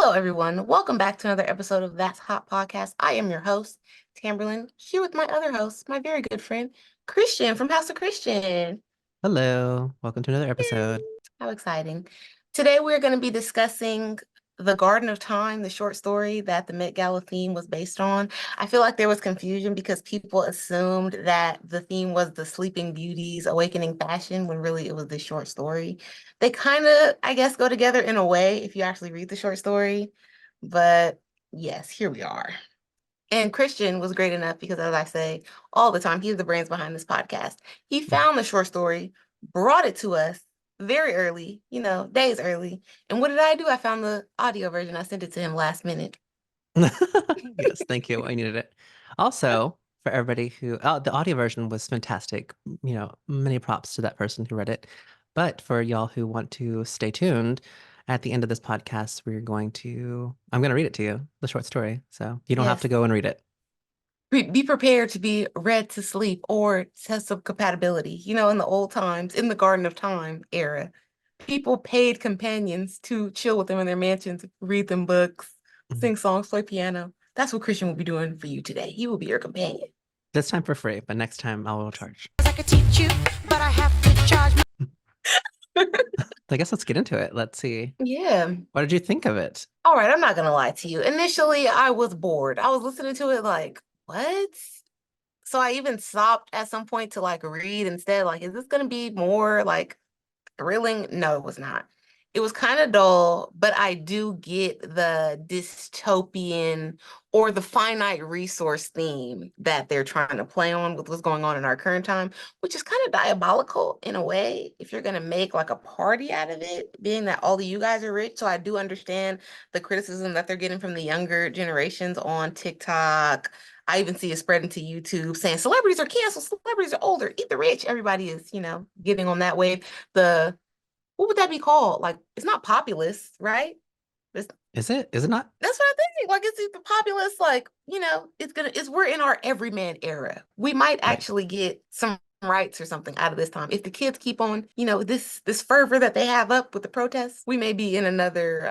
Hello, everyone. Welcome back to another episode of That's Hot Podcast. I am your host, Tamberlin, here with my other host, my very good friend, Christian from House of Christian. Hello, welcome to another Yay. episode. How exciting. Today, we're going to be discussing The Garden of Time, the short story that the Met Gala theme was based on. I feel like there was confusion because people assumed that the theme was the Sleeping Beauty's awakening fashion when really it was this short story. They kind of, I guess, go together in a way if you actually read the short story. But yes, here we are. And Christian was great enough because, as I say all the time, he's the brains behind this podcast. He found the short story, brought it to us very early, days early. And what did I do? I found the audio version. I sent it to him last minute. Yes, thank you. I needed it. Also, for everybody the audio version was fantastic. Many props to that person who read it. But for y'all who want to stay tuned, at the end of this podcast, I'm going to read it to you, the short story. So you don't have to Yes. go and read it. Be prepared to be read to sleep or test of compatibility. In the old times, in the Garden of Time era, people paid companions to chill with them in their mansions, read them books, Mhm. sing songs, play piano. That's what Christian will be doing for you today. He will be your companion. This time for free, but next time I will charge. I could teach you, but I have to charge. I guess let's get into it. Let's see. Yeah. What did you think of it? All right, I'm not gonna lie to you. Initially, I was bored. I was listening to it like, what? So I even stopped at some point to like read instead. Like, is this gonna be more like thrilling? No, it was not. It was kind of dull, but I do get the dystopian or the finite resource theme that they're trying to play on with what's going on in our current time, which is kind of diabolical in a way if you're going to make like a party out of it, being that all of you guys are rich. So I do understand the criticism that they're getting from the younger generations on TikTok. I even see it spreading to YouTube saying celebrities are canceled, celebrities are older, eat the rich. Everybody is, getting on that wave. The what would that be called? Like, it's not populist, right? It's, Is it? Is it not? that's what I think. Like, it's the populist, like, we're in our everyman era. We might Right. actually get some rights or something out of this time. If the kids keep on, this fervor that they have up with the protests, we may be in another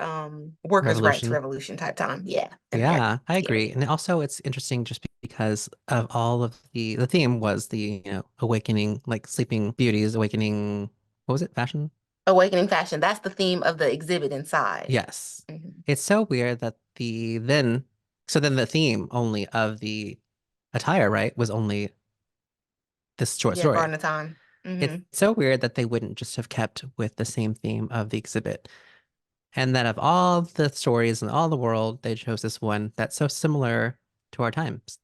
workers' rights Revolution. revolution type time. Yeah, and very Yeah, I agree. scary. And also it's interesting just because of all of the theme was awakening, like Sleeping Beauty's awakening, what was it? Fashion? Awakening fashion. That's the theme of the exhibit inside. Yes. Mhm. It's so weird that then the theme only of the attire, right, was only this short Yeah, story. Garden of Time. It's so weird that they wouldn't just have kept with the same theme of the exhibit. And that of all the stories in all the world, they chose this one that's so similar to our times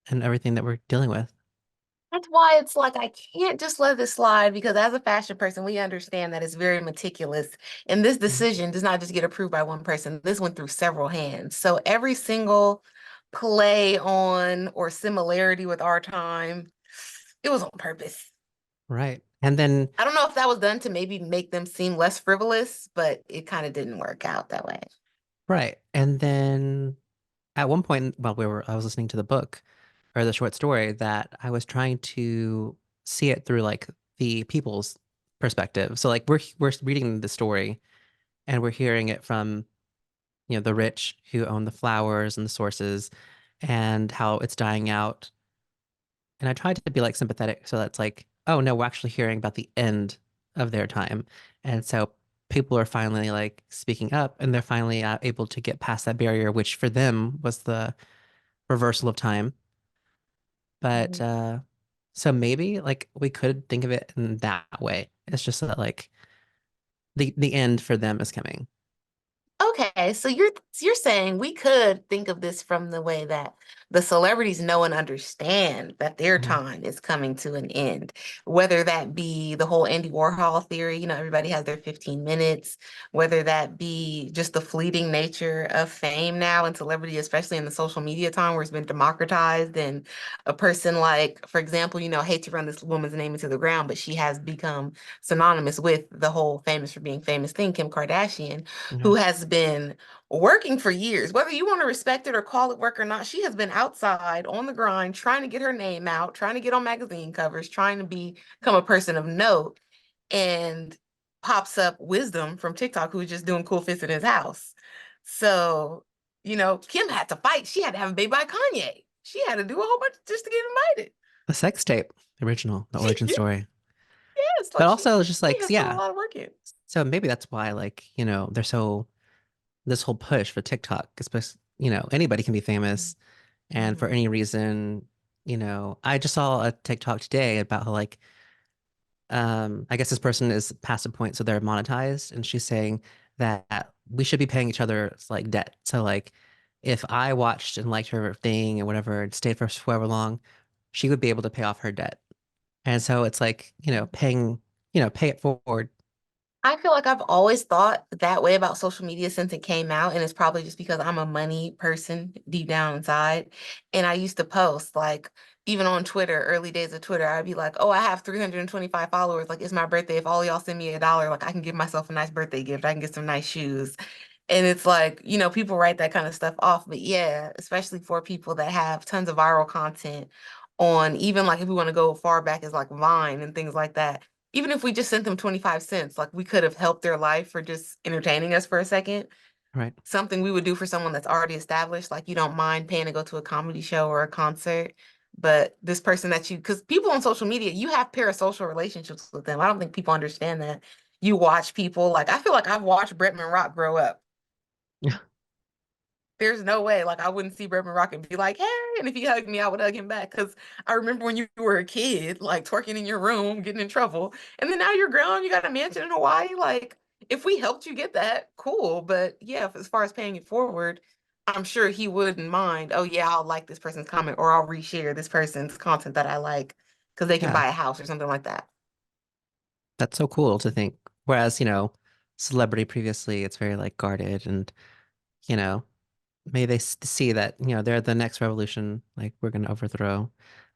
and everything that we're dealing with. That's why it's like I can't just let this slide because as a fashion person, we understand that it's very meticulous. And this Mhm. decision does not just get approved by one person. This went through several hands. So every single play on or similarity with our time, it was on purpose. Right. And then, I don't know if that was done to maybe make them seem less frivolous, but it kind of didn't work out that way. right. And then at one point while I was listening to the book or the short story that I was trying to see it through like the people's perspective. So like we're reading the story and we're hearing it from, the rich who own the flowers and the sources and how it's dying out. And I tried to be like sympathetic. So that's like, oh no, we're actually hearing about the end of their time. And so people are finally like speaking up and they're finally able to get past that barrier, which for them was the reversal of time. But Mhm. so maybe like we could think of it in that way. It's just that like the end for them is coming. Okay, so you're saying we could think of this from the way that the celebrities know and understand that their Mhm. time is coming to an end, whether that be the whole Andy Warhol theory, everybody has their 15 minutes, whether that be just the fleeting nature of fame now and celebrity, especially in the social media time where it's been democratized and a person like, for example, I hate to run this woman's name into the ground, but she has become synonymous with the whole famous for being famous thing, Kim Kardashian Okay. who has been working for years. Whether you want to respect it or call it work or not, she has been outside on the grind, trying to get her name out, trying to get on magazine covers, trying to become a person of note, and pops up Wisdom from TikTok, who's just doing cool fits in his house. So, Kim had to fight. She had to have a baby by Kanye. She had to do a whole bunch just to get invited. The sex tape, the original, the origin story. Yes, But like also it's just she like, has put a yeah. lot of work in. So maybe that's why, like, they're so this whole push for TikTok, especially, anybody can be famous. And for Mm-hmm. any reason, I just saw a TikTok today about how like I guess this person is past a point, so they're monetized, and she's saying that we should be paying each other like debt. So like if I watched and liked her thing and whatever and stayed for however long, she would be able to pay off her debt. And so it's like, paying, pay it forward. I feel like I've always thought that way about social media since it came out, and it's probably just because I'm a money person deep down inside. And I used to post like even on Twitter, early days of Twitter, I'd be like, "Oh, I have 325 followers. Like, it's my birthday. If all y'all send me $1, like I can give myself a nice birthday gift. I can get some nice shoes." And it's like, people write that kind of stuff off. But yeah, especially for people that have tons of viral content on, even like if we want to go far back as like Vine and things like that, even if we just sent them 25 cents, like we could have helped their life for just entertaining us for a second. Right. Something we would do for someone that's already established, like you don't mind paying to go to a comedy show or a concert. But this person because people on social media, you have parasocial relationships with them. I don't think people understand that. You watch people, like I feel like I've watched Bretman Rock grow up. There's no way, like I wouldn't see Bretman Rock and be like, "Hey," and if he hugged me, I would hug him back. Because I remember when you were a kid, like twerking in your room, getting in trouble, and then now you're grown, you got a mansion in Hawaii. Like, if we helped you get that, cool. But yeah, as far as paying it forward, I'm sure he wouldn't mind. Oh yeah, I'll like this person's comment, or I'll reshare this person's content that I like because they can Yeah. buy a house or something like that. That's so cool to think. Whereas, celebrity previously, it's very like guarded and, you know, maybe they see that, they're the next revolution, like we're going to overthrow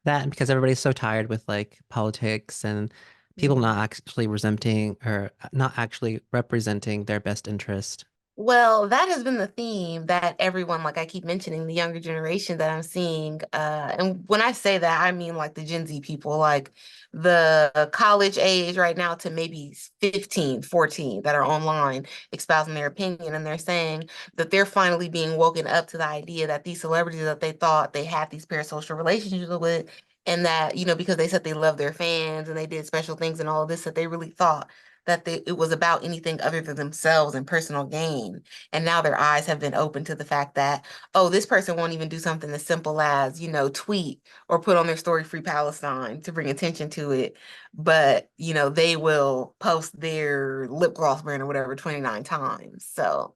that. And because everybody's so tired with like politics and people not Mhm. actually resenting or not actually representing their best interest. Well, that has been the theme that everyone, like I keep mentioning, the younger generation that I'm seeing. And when I say that, I mean like the Gen Z people, like the college age right now to maybe 15, 14 that are online espousing their opinion. And they're saying that they're finally being woken up to the idea that these celebrities that they thought they had these parasocial relationships with, and that, because they said they love their fans and they did special things and all of this, that they really thought that it was about anything other than themselves and personal gain. And now their eyes have been opened to the fact that, oh, this person won't even do something as simple as, tweet or put on their story Free Palestine to bring attention to it. But, they will post their lip gloss brand or whatever 29 times. So,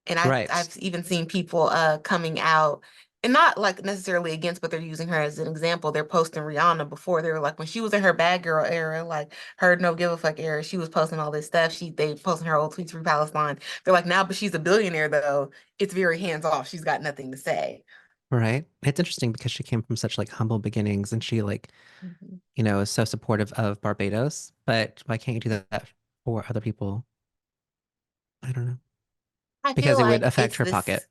and Right. I've even seen people coming out and not like necessarily against, but they're using her as an example. They're posting Rihanna before. They were like when she was in her bad girl era, like her no give a fuck era, she was posting all this stuff. They posting her old tweets from Palestine. They're like now, but she's a billionaire though. It's very hands off. She's got nothing to say. Right. It's interesting because she came from such like humble beginnings and she like, Mhm. is so supportive of Barbados. But why can't you do that for other people? I don't know. I feel Because it would like affect her pocket.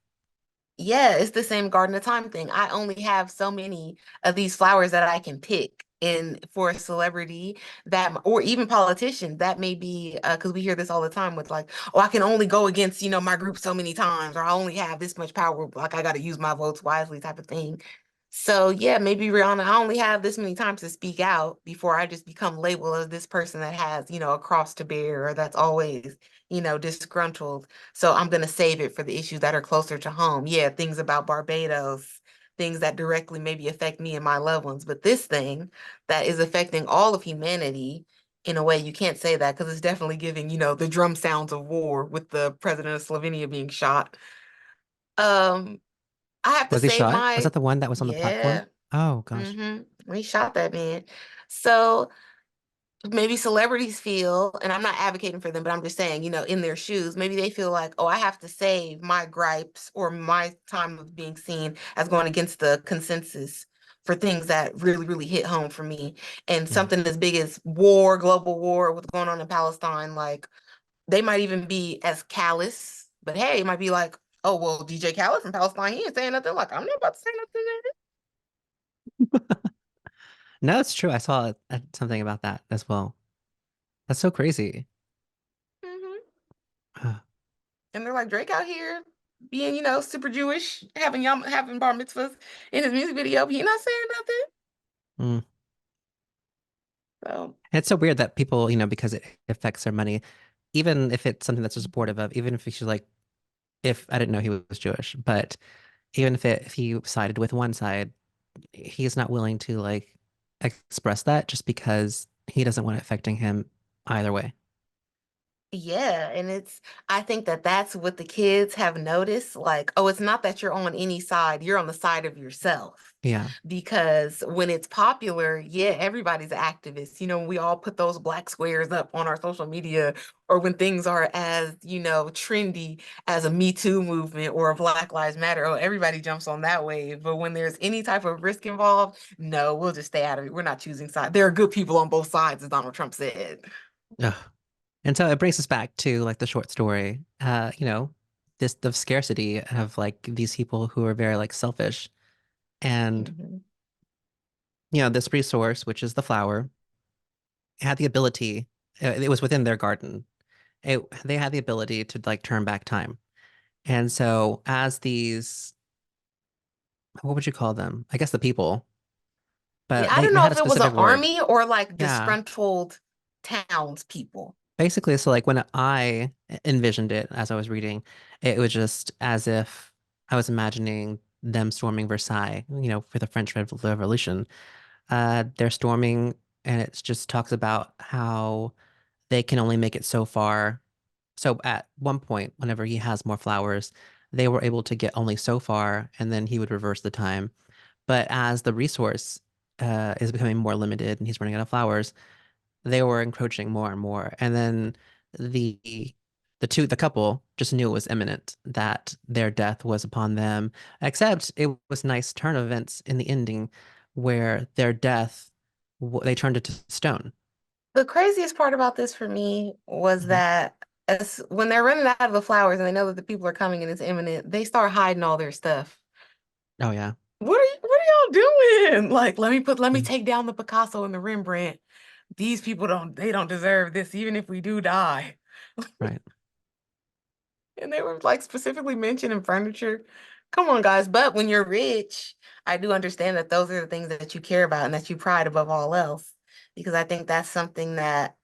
yeah, it's the same Garden of Time thing. I only have so many of these flowers that I can pick. And for a celebrity or even politicians, that may be because we hear this all the time with like, oh, I can only go against, my group so many times, or I only have this much power, like I got to use my votes wisely type of thing. So yeah, maybe Rihanna, I only have this many times to speak out before I just become labeled as this person that has, a cross to bear or that's always, disgruntled. So I'm going to save it for the issues that are closer to home. Yeah, things about Barbados, things that directly maybe affect me and my loved ones. But this thing that is affecting all of humanity, in a way, you can't say that because it's definitely giving, the drum sounds of war with the president of Slovenia being shot. Um, I have to Was he save shot? Was my, that the one that was on the platform? yeah. Oh gosh. We shot that man. So maybe celebrities feel, and I'm not advocating for them, but I'm just saying, in their shoes, maybe they feel like, oh, I have to save my gripes or my time of being seen as going against the consensus for things that really, really hit home for me. And Yeah. something as big as war, global war, what's going on in Palestine, like they might even be as callous, but hey, it might be like, oh, well, DJ Khaled from Palestine, he ain't saying nothing. Like, I'm not about to say nothing. No, it's true. I saw something about that as well. That's so crazy. Mhm. And they're like, Drake out here being, super Jewish, having bar mitzvahs in his music video, but he not saying nothing. Mm. So And it's so weird that people, because it affects their money, even if it's something that's supportive of, even if she's like, if I didn't know he was Jewish, but even if he sided with one side, he's not willing to like express that just because he doesn't want it affecting him either way. yeah, and I think that that's what the kids have noticed. Like, oh, it's not that you're on any side, you're on the side of yourself. Yeah. Because when it's popular, yeah, everybody's an activist. We all put those black squares up on our social media, or when things are as, trendy as a Me Too movement or a Black Lives Matter, oh, everybody jumps on that wave. But when there's any type of risk involved, no, we'll just stay out of it. We're not choosing sides. There are good people on both sides, as Donald Trump said. Ugh. And so it brings us back to like the short story, this the scarcity of like these people who are very like selfish. And, Mhm. this resource, which is the flower, had the ability, it was within their garden. They had the ability to like turn back time. And so as these, what would you call them? I guess the people, Yeah, but I they, don't they know had a if it was an specific word. army or like Yeah. disgruntled townspeople. Basically, so like when I envisioned it as I was reading, it was just as if I was imagining them storming Versailles, for the French Revolution. They're storming, and it just talks about how they can only make it so far. So at one point, whenever he has more flowers, they were able to get only so far, and then he would reverse the time. But as the resource is becoming more limited and he's running out of flowers, they were encroaching more and more. And then the the couple just knew it was imminent, that their death was upon them. Except it was a nice turn of events in the ending where their death, they turned it to stone. The craziest part about this for me was Mhm. that when they're running out of the flowers and they know that the people are coming and it's imminent, they start hiding all their stuff. Oh yeah. What are y'all doing? Like, let me Mm. take down the Picasso and the Rembrandt. These people they don't deserve this, even if we do die. Right. And they were like specifically mentioning furniture. Come on, guys. But when you're rich, I do understand that those are the things that you care about and that you pride above all else. Because I think that's something that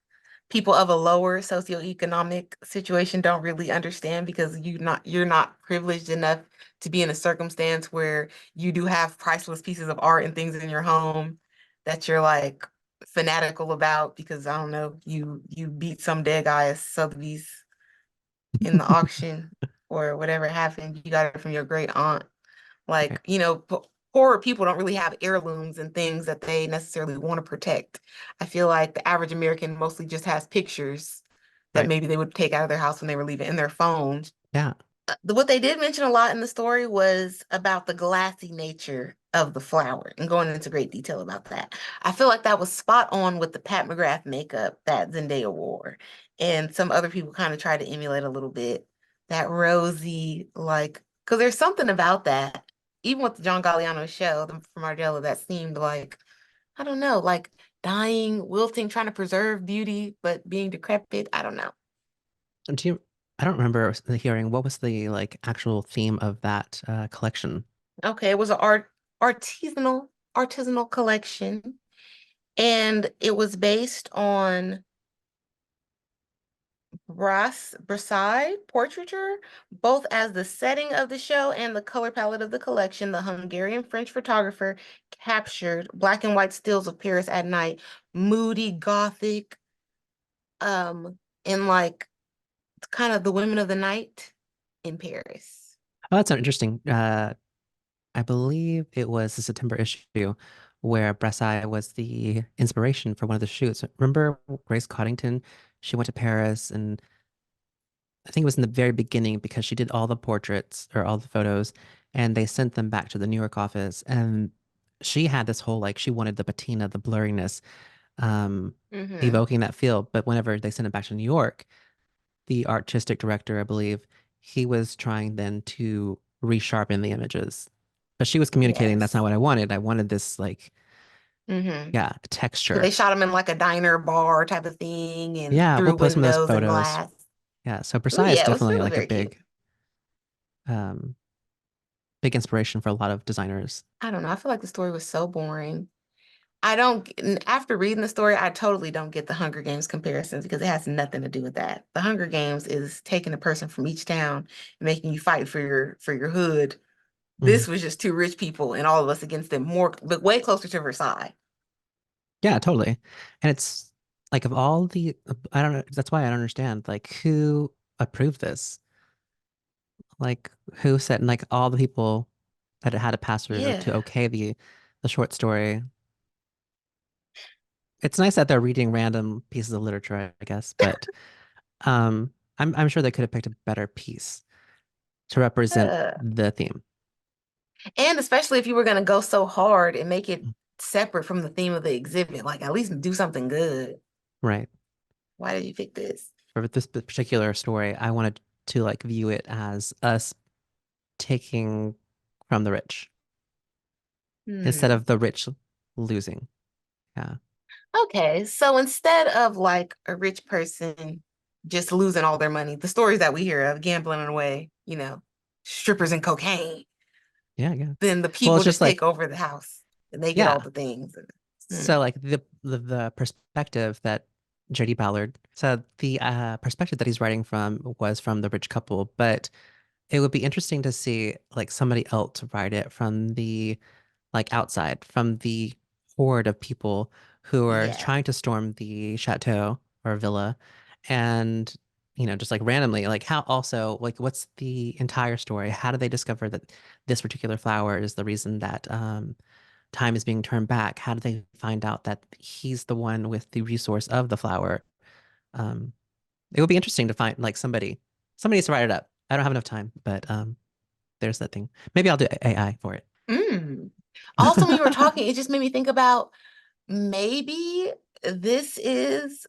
people of a lower socioeconomic situation don't really understand because you're not privileged enough to be in a circumstance where you do have priceless pieces of art and things in your home that you're like fanatical about because I don't know, you beat some dead guy at Sotheby's in the auction or whatever happened, you got it from your great aunt. Right. Like, poorer people don't really have heirlooms and things that they necessarily want to protect. I feel like the average American mostly just has pictures that Right. maybe they would take out of their house when they were leaving in their phones. Yeah. What they did mention a lot in the story was about the glassy nature of the flower and going into great detail about that. I feel like that was spot on with the Pat McGrath makeup that Zendaya wore. And some other people kind of tried to emulate a little bit that rosy, like, because there's something about that, even with the John Galliano show from Margiela, that seemed like, I don't know, like dying, wilting, trying to preserve beauty, but being decrepit. I don't know. Do you, I don't remember hearing what was the like actual theme of that collection. Okay, it was an artisanal collection, and it was based on Brassai portraiture, both as the setting of the show and the color palette of the collection. The Hungarian French photographer captured black and white stills of Paris at night, moody, gothic, in like kind of the women of the night in Paris. Oh, that's interesting. I believe it was the September issue where Brassai was the inspiration for one of the shoots. Remember Grace Coddington? She went to Paris, and I think it was in the very beginning because she did all the portraits or all the photos, and they sent them back to the New York office. And she had this whole like she wanted the patina, the blurriness, um, Mm-hmm. evoking that feel. But whenever they sent it back to New York, the artistic director, I believe, he was trying then to resharpen the images. But she was communicating that's not Yes. what I wanted. I wanted this like, Mm-hmm. yeah, Because they texture. shot him in like a diner bar type of thing and Yeah, we'll through post some of those windows and photos. glass. Yeah, so Oh Versailles is yeah, it was definitely really like a very cute. um big inspiration for a lot of designers. I don't know. I feel like the story was so boring. I don't, after reading the story, I totally don't get the Hunger Games comparisons because it has nothing to do with that. The Hunger Games is taking a person from each town and making you fight for your hood. Mhm. This was just two rich people and all of us against them, more, but way closer to Versailles. Yeah, totally. And it's like of all the I don't know, that's why I don't understand like who approved this? Like who said and like all the people that it had to pass through to Yeah. okay the short story. It's nice that they're reading random pieces of literature, I guess, but I'm sure they could have picked a better piece to represent Uh, the theme. and especially if you were going to go so hard and make it separate from the theme of the exhibit, like at least do something good. Right. Why did you pick this? For this particular story, I wanted to like view it as us taking from the rich instead Hmm. of the rich losing. Yeah. Okay, so instead of like a rich person just losing all their money, the stories that we hear of gambling away, strippers and cocaine, Yeah, yeah. then the Well, people it's just just take like, over the house and they get all yeah. the things. So Hmm. like the perspective that JD Ballard, so the perspective that he's writing from was from the rich couple, but it would be interesting to see like somebody else write it from the like outside, from the horde of people who are Yeah. trying to storm the chateau or villa and just like randomly like how also like what's the entire story? How do they discover that this particular flower is the reason that time is being turned back? How do they find out that he's the one with the resource of the flower? Um, it would be interesting to find like somebody needs to write it up. I don't have enough time, but there's that thing. Maybe I'll do AI for it. Mm. Also, when you were talking, it just made me think about maybe this is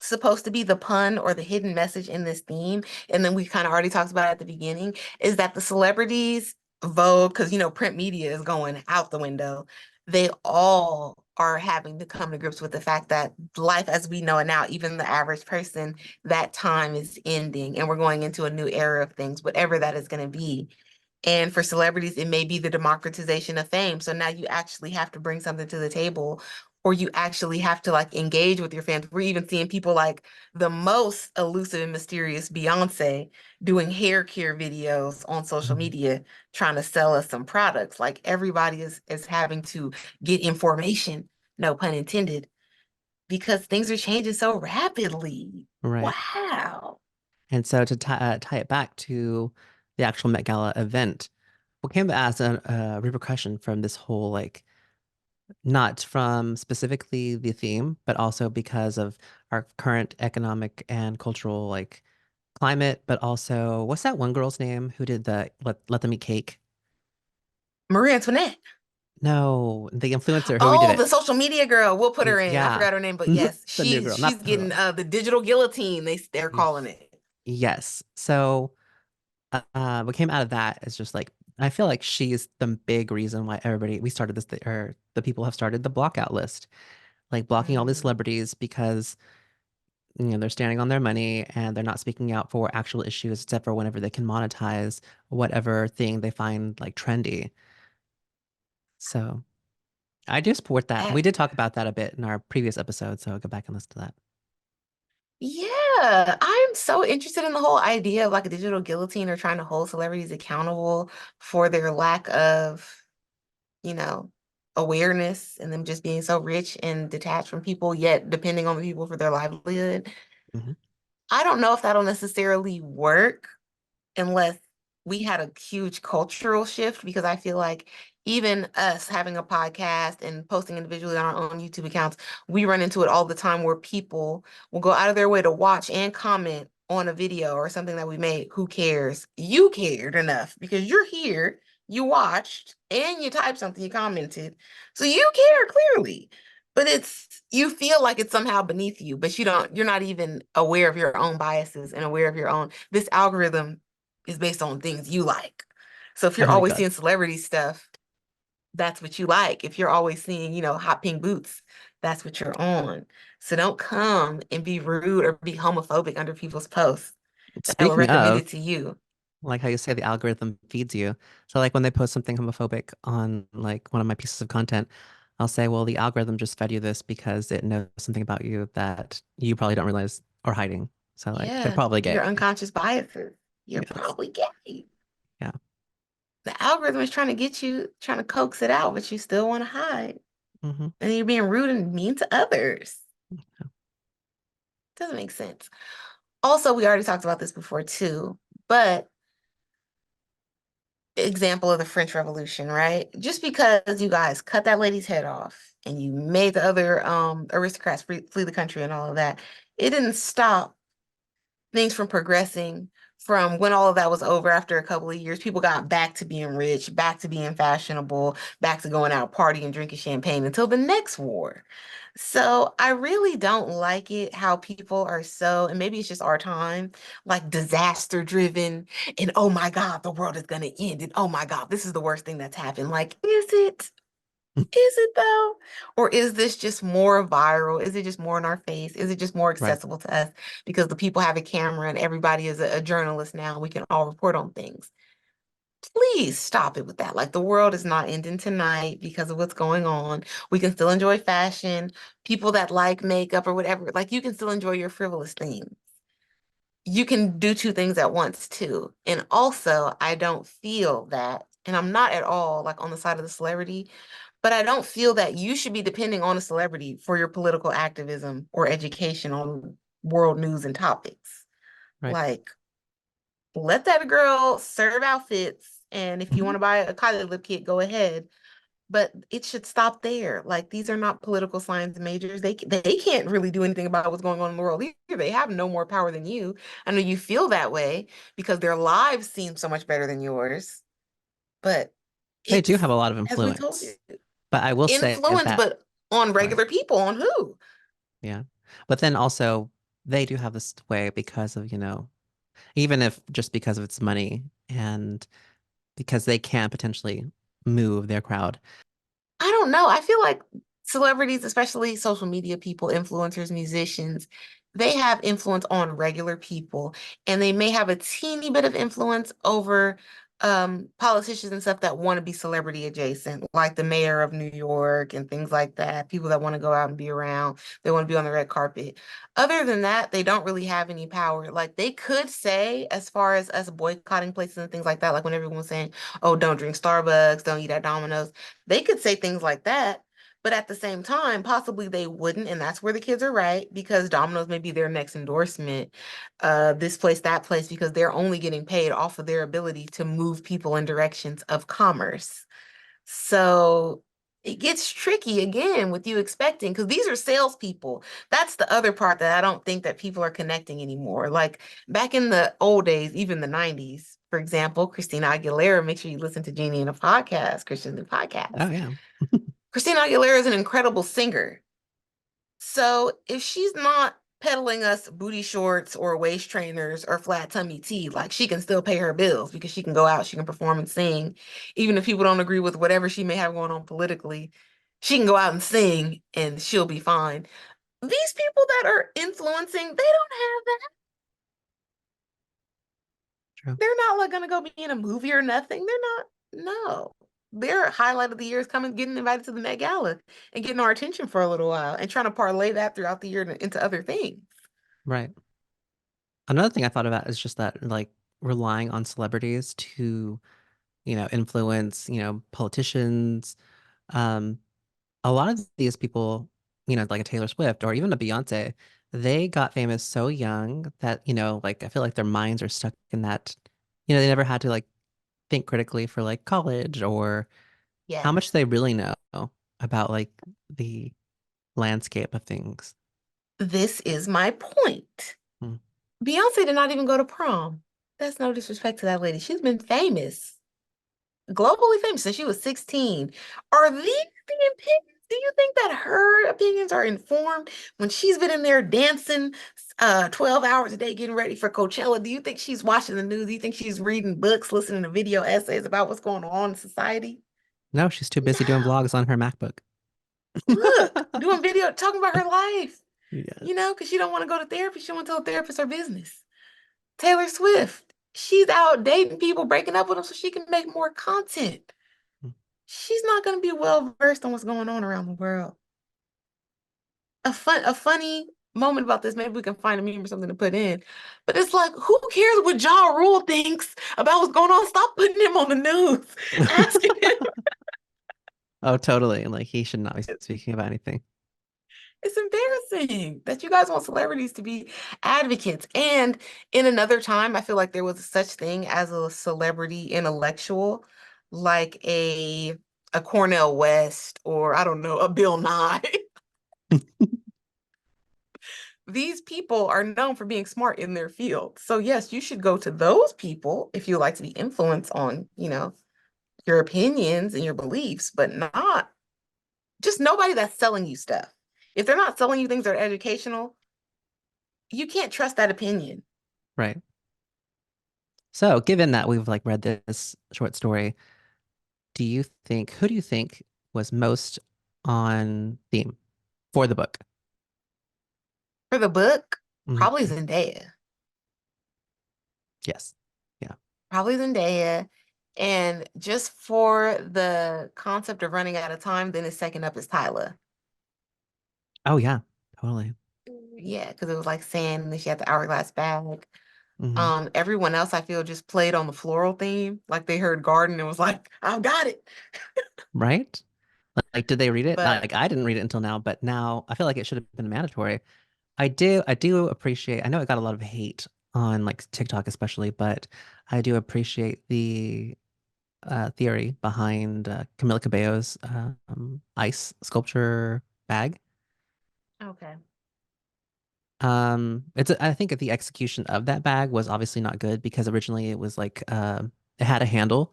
supposed to be the pun or the hidden message in this theme, and then we kind of already talked about it at the beginning, is that the celebrities, Vogue, because print media is going out the window, they all are having to come to grips with the fact that life as we know it now, even the average person, that time is ending and we're going into a new era of things, whatever that is going to be. And for celebrities, it may be the democratization of fame. So now you actually have to bring something to the table, or you actually have to like engage with your fans. We're even seeing people like the most elusive and mysterious Beyonce doing hair care videos on social Mhm. media, trying to sell us some products. Like everybody is having to get information, no pun intended, because things are changing so rapidly. Right. Wow. And so to tie it back to the actual Met Gala event, what came as a repercussion from this whole like not from specifically the theme, but also because of our current economic and cultural like climate, but also what's that one girl's name who did the let them eat cake? Marie Antoinette. No, the influencer who redid Oh, the it. social media girl. We'll put her in. I Yeah. forgot her name, but yes, The new she's girl, she's not getting the digital guillotine. They're calling it. yes. So what came out of that is just like I feel like she's the big reason why everybody we started this or the people have started the blockout list, like blocking all these Mm. celebrities because they're standing on their money and they're not speaking out for actual issues except for whenever they can monetize whatever thing they find like trendy. So I do support that. We That, did talk about that a bit in our previous episode, so go back and listen to that. yeah, I'm so interested in the whole idea of like a digital guillotine or trying to hold celebrities accountable for their lack of, you know, awareness and them just being so rich and detached from people, yet depending on the people for their livelihood. Hmm. I don't know if that'll necessarily work unless we had a huge cultural shift, because I feel like even us having a podcast and posting individually on our own YouTube accounts, we run into it all the time where people will go out of their way to watch and comment on a video or something that we made. Who cares? You cared enough because you're here, you watched, and you typed something, you commented. So you care clearly. But you feel like it's somehow beneath you, but you're not even aware of your own biases and aware of your own. This algorithm is based on things you like. So if you're Oh my always God. seeing celebrity stuff, that's what you like. If you're always seeing, hot pink boots, that's what you're on. So don't come and be rude or be homophobic under people's posts. that were Speaking of, recommended to you. like how you say the algorithm feeds you. So like when they post something homophobic on like one of my pieces of content, I'll say, well, the algorithm just fed you this because it knows something about you that you probably don't realize or hiding. So like they're Yeah, probably your gay. unconscious biases. You're Yes. probably gay. Yeah. The algorithm is trying to get you, trying to coax it out, but you still want to hide. Hmm. And you're being rude and mean to others. Doesn't make sense. Also, we already talked about this before too, but example of the French Revolution, right? Just because you guys cut that lady's head off and you made the other aristocrats flee the country and all of that, it didn't stop things from progressing. From when all of that was over after a couple of years, people got back to being rich, back to being fashionable, back to going out partying, drinking champagne until the next war. So I really don't like it how people are so, and maybe it's just our time, like disaster driven and oh my God, the world is gonna end. And oh my God, this is the worst thing that's happened. Like, is it? Is it though? Or is this just more viral? Is it just more in our face? Is it just more Right. accessible to us because the people have a camera and everybody is a journalist now? We can all report on things. Please stop it with that. Like the world is not ending tonight because of what's going on. We can still enjoy fashion. People that like makeup or whatever, like you can still enjoy your frivolous things. You can do two things at once too. And also, I don't feel that, and I'm not at all like on the side of the celebrity, but I don't feel that you should be depending on a celebrity for your political activism or education on world news and topics. Right. Like, let that girl serve outfits, and if you want to buy a Kylie lip kit, go ahead. But it should stop there. Like, these are not political science majors. They can't really do anything about what's going on in the world either. They have no more power than you. I know you feel that way because their lives seem so much better than yours. But They do it's, have a lot of as we told you, influence. But I will say influence, that, but on right. regular people, on who? Yeah. But then also they do have this way because of, even if just because of its money and because they can potentially move their crowd. I don't know. I feel like celebrities, especially social media people, influencers, musicians, they have influence on regular people, and they may have a teeny bit of influence over politicians and stuff that want to be celebrity adjacent, like the mayor of New York and things like that, people that want to go out and be around, they want to be on the red carpet. Other than that, they don't really have any power. Like they could say, as far as us boycotting places and things like that, like when everyone's saying, oh, don't drink Starbucks, don't eat at Domino's. They could say things like that, but at the same time, possibly they wouldn't, and that's where the kids are right because Domino's may be their next endorsement, this place, that place, because they're only getting paid off of their ability to move people in directions of commerce. So it gets tricky again with you expecting, because these are salespeople. That's the other part that I don't think that people are connecting anymore. Like back in the old days, even the 90s, for example, Christina Aguilera, make sure you listen to Jeannie in a podcast, Christian the podcast. Oh yeah. Christina Aguilera is an incredible singer. So if she's not peddling us booty shorts or waist trainers or flat tummy tea, like she can still pay her bills because she can go out, she can perform and sing. Even if people don't agree with whatever she may have going on politically, she can go out and sing and she'll be fine. These people that are influencing, they don't have that. True. They're not like gonna go be in a movie or nothing. They're not, no. Their highlight of the year is coming, getting invited to the Met Gala and getting our attention for a little while and trying to parlay that throughout the year into other things. Right. Another thing I thought about is just that like relying on celebrities to, influence, politicians. Um, a lot of these people, like a Taylor Swift or even a Beyonce, they got famous so young that, like I feel like their minds are stuck in that, they never had to like think critically for like college or how Yeah. much they really know about like the landscape of things. This is my point. Hmm. Beyonce did not even go to prom. That's no disrespect to that lady. She's been famous, globally famous since she was 16. Are these the opinions? Do you think that her opinions are informed when she's been in there dancing 12 hours a day getting ready for Coachella? Do you think she's watching the news? Do you think she's reading books, listening to video essays about what's going on in society? No, she's too busy doing No. vlogs on her MacBook. Look, doing video, talking about her life, Yes. you know, because she don't want to go to therapy. She don't want to tell a therapist her business. Taylor Swift. She's out dating people, breaking up with them so she can make more content. She's not going to be well versed on what's going on around the world. A funny moment about this. Maybe we can find a meme or something to put in. But it's like, who cares what Ja Rule thinks about what's going on? Stop putting him on the news, asking him. Oh, totally. Like he should not be speaking about anything. It's embarrassing that you guys want celebrities to be advocates. And in another time, I feel like there was such thing as a celebrity intellectual, like a Cornell West or I don't know, a Bill Nye. These people are known for being smart in their field. So yes, you should go to those people if you like to be influenced on, your opinions and your beliefs, but not just nobody that's selling you stuff. If they're not selling you things that are educational, you can't trust that opinion. Right. So, given that we've like read this short story, who do you think was most on theme for the book? For the book, probably Mhm. Zendaya. Yes. Yeah. Probably Zendaya. And just for the concept of running out of time, then his second up is Tyler. Oh yeah, totally. Yeah, because it was like sand and then she had the hourglass bag. Hmm. Everyone else I feel just played on the floral theme. Like they heard garden and was like, I've got it. Right? Like, did they read it? But Like, I didn't read it until now, but now I feel like it should have been mandatory. I do appreciate, I know it got a lot of hate on like TikTok especially, but I do appreciate the theory behind Camila Cabello's ice sculpture bag. okay. I think the execution of that bag was obviously not good because originally it was like it had a handle,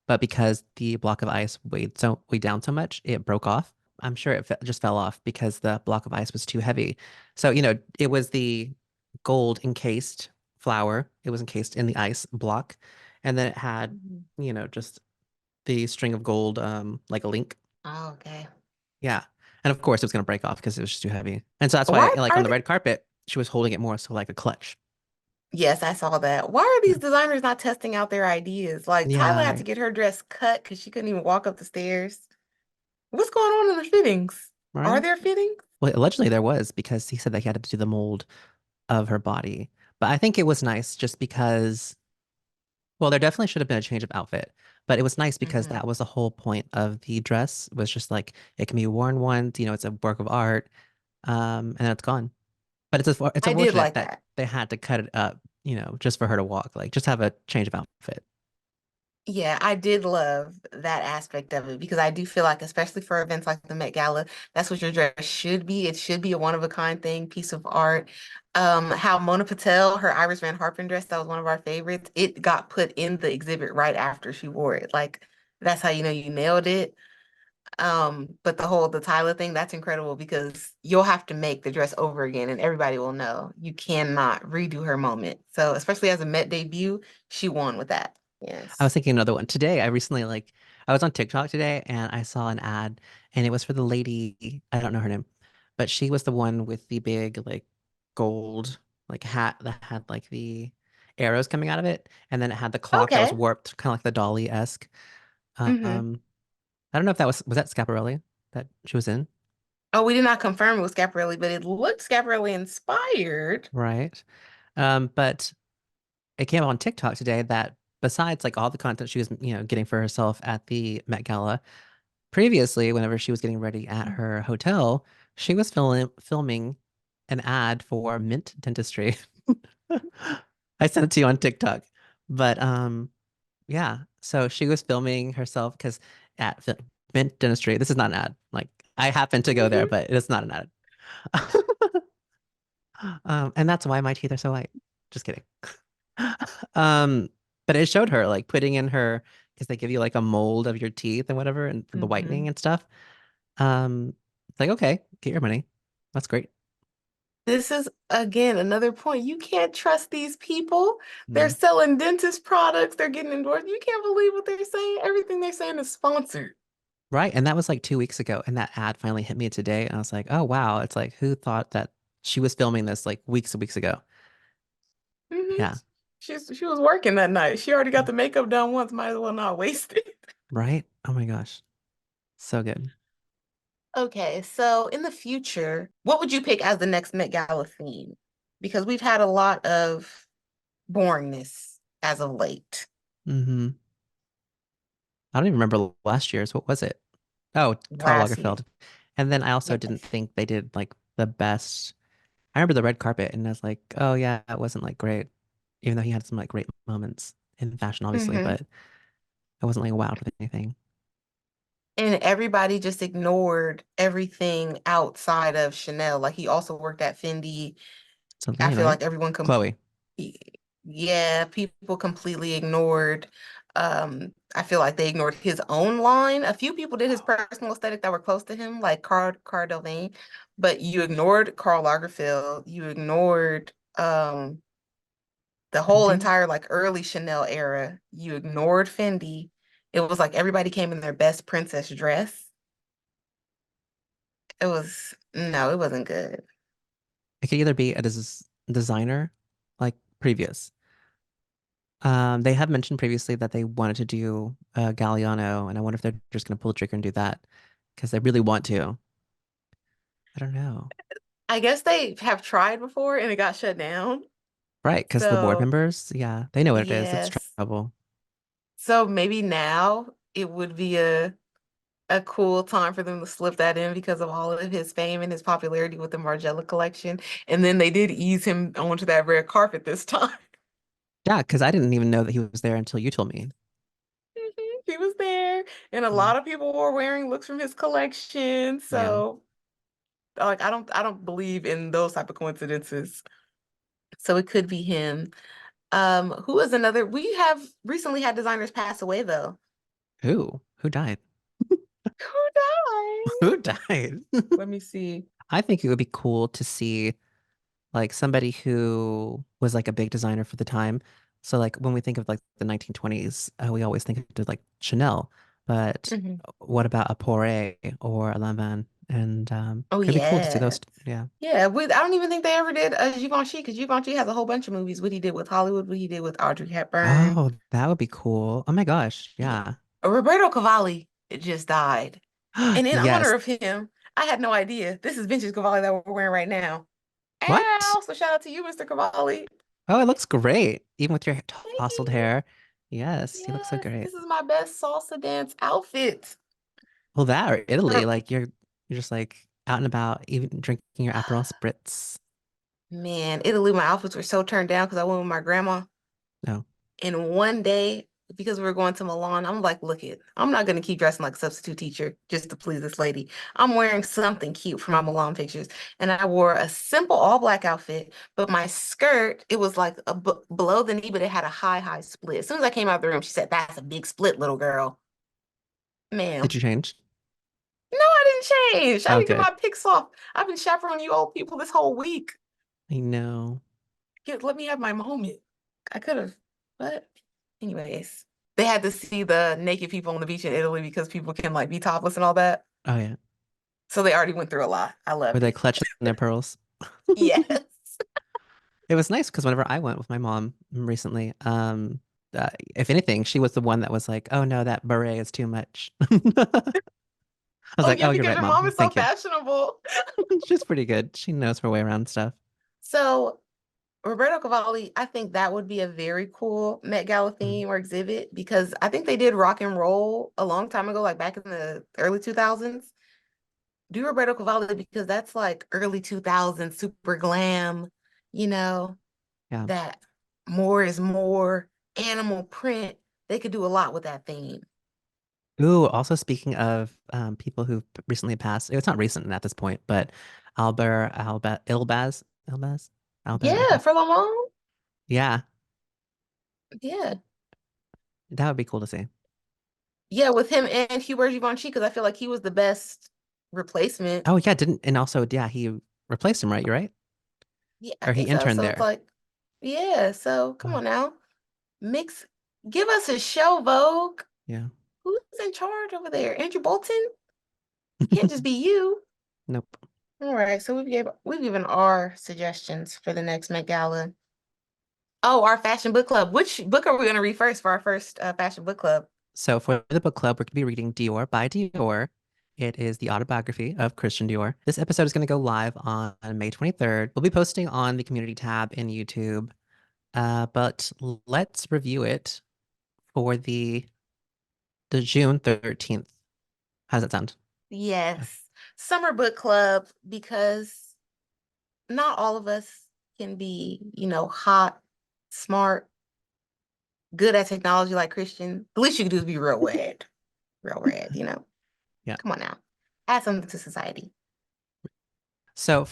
but because the block of ice weighed down so much, it broke off. I'm sure it just fell off because the block of ice was too heavy. So, it was the gold encased flower. It was encased in the ice block, and then it had, Mhm. just the string of gold, like a link. Oh, okay. Yeah. And of course, it was going to break off because it was just too heavy. And so that's why, Why like on are the they? red carpet, she was holding it more so like a clutch. Yes, I saw that. Why are Yeah. these designers not testing out their ideas? Like Tyla Yeah, had to get her dress cut because she couldn't even walk up the stairs. What's going on in the fittings? Are right. there fittings? Well, allegedly there was because he said that he had to do the mold of her body. But I think it was nice just because, well, there definitely should have been a change of outfit. But it was nice because Hmm. that was the whole point of the dress was just like it can be worn once, it's a work of art, and then it's gone. But it's I did unfortunate like that that. they had to cut it up, just for her to walk. Like just have a change of outfit. Yeah, I did love that aspect of it because I do feel like, especially for events like the Met Gala, that's what your dress should be. It should be a one of a kind thing, piece of art. How Mona Patel, her Iris Van Harpen dress, that was one of our favorites. It got put in the exhibit right after she wore it. Like that's how you know you nailed it. But the Tyler thing, that's incredible because you'll have to make the dress over again and everybody will know. You cannot redo her moment. So especially as a Met debut, she won with that. I was Yes. thinking another one. Today, I was on TikTok today and I saw an ad and it was for the lady, I don't know her name, but she was the one with the big like gold like hat that had like the arrows coming out of it. And then it had the clock that was Okay. warped, kind of like the Dolly-esque. Hmm. Um, I don't know if was that Scaparelli that she was in, Oh, we did not confirm it was Scaparelli, but it looked Scaparelli inspired. right? But it came up on TikTok today that besides like all the content she was, getting for herself at the Met Gala, previously, whenever she was getting ready at her hotel, she was filming an ad for Mint Dentistry. I sent it to you on TikTok. But yeah, so she was filming herself because at Mint Dentistry, this is not an ad. Like I happened to go there, Mhm. but it's not an ad. And that's why my teeth are so white. Just kidding. Um, but it showed her like putting in her because they give you like a mold of your teeth and whatever, and for the whitening Mhm. and stuff. It's like, okay, get your money. That's great. This is again another point. You can't trust these people. They're No. selling dentist products. They're getting endorsed. You can't believe what they're saying. Everything they're saying is sponsored. Right. And that was like 2 weeks ago. And that ad finally hit me today. And I was like, oh, wow. It's like, who thought that she was filming this like weeks and weeks ago? Hmm. Yeah. She was working that night. She already got the makeup done once, might as well not waste it. Right? Oh my gosh. So good. Okay, so in the future, what would you pick as the next Met Gala theme? Because we've had a lot of boringness as of late. Hmm. I don't even remember last year's. What was it? Oh, Karl Last year. Lagerfeld. And then I also didn't Yes. think they did like the best. I remember the red carpet and I was like, oh yeah, it wasn't like great. Even though he had some like great moments in fashion, obviously, Hmm. but I wasn't like wowed with anything. And everybody just ignored everything outside of Chanel. Like he also worked at Fendi. I Celine, feel right? like everyone Chloe. yeah, people completely ignored. I feel like they ignored his own line. A few people did his personal aesthetic that were close to him, like Cara Delevingne, but you ignored Karl Lagerfeld. You ignored the whole Fendi? entire like early Chanel era. You ignored Fendi. It was like everybody came in their best princess dress. It was no, it wasn't good. It could either be a designer, like previous. They have mentioned previously that they wanted to do Galliano, and I wonder if they're just going to pull the trigger and do that because they really want to. I don't know. I guess they have tried before and it got shut down. Right, because the board So members, yeah, they know what it is. It's yes. trouble. So maybe now it would be a cool time for them to slip that in because of all of his fame and his popularity with the Margiela collection. And then they did ease him onto that red carpet this time. Yeah, because I didn't even know that he was there until you told me. He was there, and a Yeah, lot of people were wearing looks from his collection. yeah. So like I don't believe in those type of coincidences. So it could be him. Who is another? We have recently had designers pass away though. Who? Who died? Who died? Who died? Let me see. I think it would be cool to see like somebody who was like a big designer for the time. So like when we think of like the 1920s, we always think of like Chanel, but Mhm. what about a Poiret or a Lanvin? And Oh it'd be cool to see yeah. those. Yeah. Yeah, I don't even think they ever did Givenchy because Givenchy has a whole bunch of movies. What he did with Hollywood, what he did with Audrey Hepburn. Oh, that would be cool. Oh my gosh. Yeah. Yeah. Roberto Cavalli it just died. And in Yes. honor of him, I had no idea. This is vintage Cavalli that we're wearing right now. What? Ow! So shout out to you, Mr. Cavalli. Oh, it looks great. Even with your Thank tousled you. hair. Yes, you look so Yes, great. this is my best salsa dance outfit. Well, that or Italy, Er, like you're just like out and about, even drinking your Aperol spritz. Man, Italy, my outfits were so turned down because I went with my grandma. No. And one day, because we were going to Milan, I'm like, look it, I'm not gonna keep dressing like a substitute teacher just to please this lady. I'm wearing something cute for my Milan pictures. And I wore a simple all black outfit, but my skirt, it was like below the knee, but it had a high split. As soon as I came out of the room, she said, that's a big split, little girl. Did Ma'am. you change? No, I didn't change. I Oh, didn't get good. my pics off. I've been chaperoning you old people this whole week. I know. Let me have my moment. I could have, but anyways, they had to see the naked people on the beach in Italy because people can like be topless and all that. Oh yeah. So they already went through a lot. I Were loved they it. clutching their pearls? Yes. It was nice because whenever I went with my mom recently, if anything, she was the one that was like, "Oh no, that beret is too much." I was Oh like, yeah, "Oh, you're because right, your mom mom. is so Thank you." fashionable. She's pretty good. She knows her way around stuff. So Roberto Cavalli, I think that would be a very cool Met Gala Mm. theme or exhibit because I think they did rock and roll a long time ago, like back in the early 2000s. Do Roberto Cavalli because that's like early 2000s super glam, you know, Yeah. that more is more animal print. They could do a lot with that theme. Ooh, also speaking of people who recently passed, it's not recent at this point, but Albert, Yeah, for Lamont. yeah, Yeah. that would be cool to see. Yeah, with him and Hubert Givenchy, because I feel like he was the best replacement. Oh yeah, didn't and also yeah, he replaced him, right? You're right, Yeah, I or he think so. interned So it's there. like, yeah, so come Wow. on now. Mix, give us a show, Vogue. Yeah. Who's in charge over there? Andrew Bolton? Can't just be you. Nope. All right, so we've given our suggestions for the next Met Gala. Oh, our fashion book club. Which book are we going to read first for our first fashion book club? So for the book club, we're going to be reading Dior by Dior. It is the autobiography of Christian Dior. This episode is going to go live on May 23rd. We'll be posting on the community tab in YouTube. But let's review it for the June 13th. How does that sound? Yes. Summer book club, because not all of us can be, hot, smart, good at technology like Christian. The least you can do is be real red. Yeah. Come on now. Add something to society. So